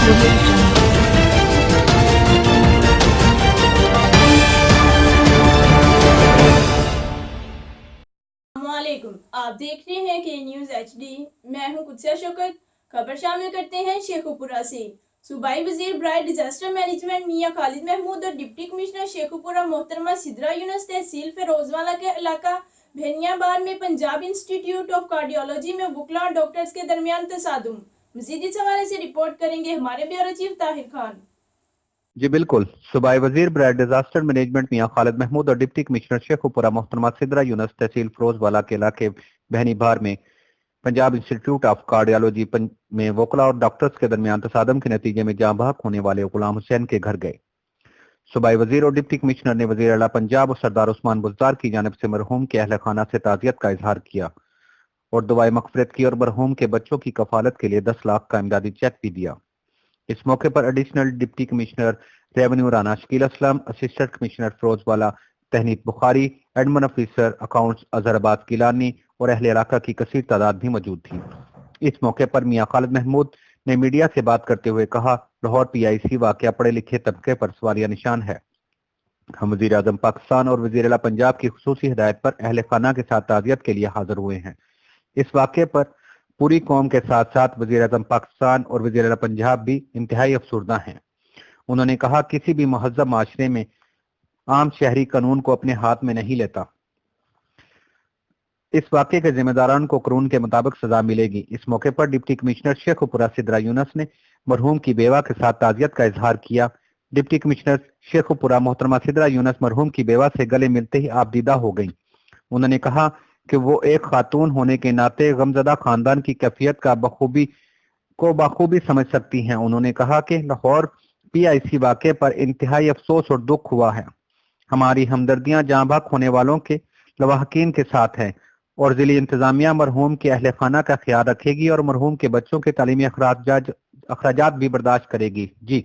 अस्सलामुअलैकुम, आप देख रहे हैं के न्यूज़ HD। मैं हूं कुदसिया शौकत। खबर शामिल करते हैं शेखुपुरा से। सूबाई वजीर बराए डिजास्टर मैनेजमेंट मियां खालिद महमूद और डिप्टी कमिश्नर शेखुपुरा मोहतरमा सिद्रा यूनुस तहसील फिरोजवाला के इलाका भेनियाबाद में पंजाब इंस्टीट्यूट ऑफ कार्डियोलॉजी में वकला और डॉक्टर्स के दरमियान तसादुम। मजीद इस हवाले से रिपोर्ट करेंगे हमारे ब्यूरो चीफ ताहिर खान। जी बिल्कुल। सूबाई वजीर बराए डिजास्टर मैनेजमेंट मियां खालिद महमूद और डिप्टी कमिश्नर शेखुपुरा मोहतरमा सिद्रा यूनुस तहसील फिरोजवाला के इलाके बहनीबार में पंजाब इंस्टीट्यूट ऑफ कार्डियोलॉजी में वकला और डॉक्टर्स के दरमियान तसादम के नतीजे में जाँ बहक होने वाले गुलाम हुसैन के घर गए। सूबाई वजीर और डिप्टी कमिश्नर ने वजीर आला पंजाब और सरदार उस्मान बुज़दार की जानिब से मरहूम के अहल खाना से ताज़ियत का इजहार किया और दुआए मग़फ़िरत की और मरहूम के बच्चों की कफालत के लिए 10 लाख का इमदादी चेक भी दिया। इस मौके पर additional deputy commissioner revenue Rana Shakeel Aslam, assistant commissioner Ferozewala Tehniyat Bukhari, admin officer accounts Azharabad Kilani और अहले इलाका की कसीर तादाद भी मौजूद थी। इस मौके पर मियां खालिद महमूद ने मीडिया से बात करते हुए कहा, लाहौर PIC वाकया पढ़े लिखे तबके पर सवालिया निशान है। हम वजीर आजम पाकिस्तान और वजीर आला पंजाब की खुसूसी हिदायत पर अहले खाना के साथ ताज़ियत के लिए हाजिर हुए हैं। इस वाक़े पर पूरी कौम के साथ साथ वजीर आजम पाकिस्तान और वजीर आला पंजाब भी इंतहाई अफसुर्दा हैं। उन्होंने कहा, किसी भी महज़ब माशरे में आम शहरी कानून को अपने हाथ में नहीं लेता। इस वाक़े के जिम्मेदारान को कानून के मुताबिक सजा मिलेगी। इस मौके पर डिप्टी कमिश्नर शेखुपुरा सिद्रा यूनुस ने मरहूम की बेवा के साथ ताज़ियत का इजहार किया। डिप्टी कमिश्नर शेखुपुरा मोहतरमा सिद्रा यूनुस मरहूम की बेवा से गले मिलते ही आपदीदा हो गई। उन्होंने कहा कि वो एक खातून होने के नाते गमजदा खानदान की कैफियत का बखूबी समझ सकती हैं। उन्होंने कहा कि लाहौर PIC वाक़े पर इंतहाई अफसोस और दुख हुआ है। हमारी हमदर्दियां जाँ बहक होने वालों के लवाहकीन के साथ हैं और जिली इंतजामिया मरहूम के अहले खाना का ख्याल रखेगी और मरहूम के बच्चों के तालीमी अखराजात भी बर्दाश्त करेगी। जी।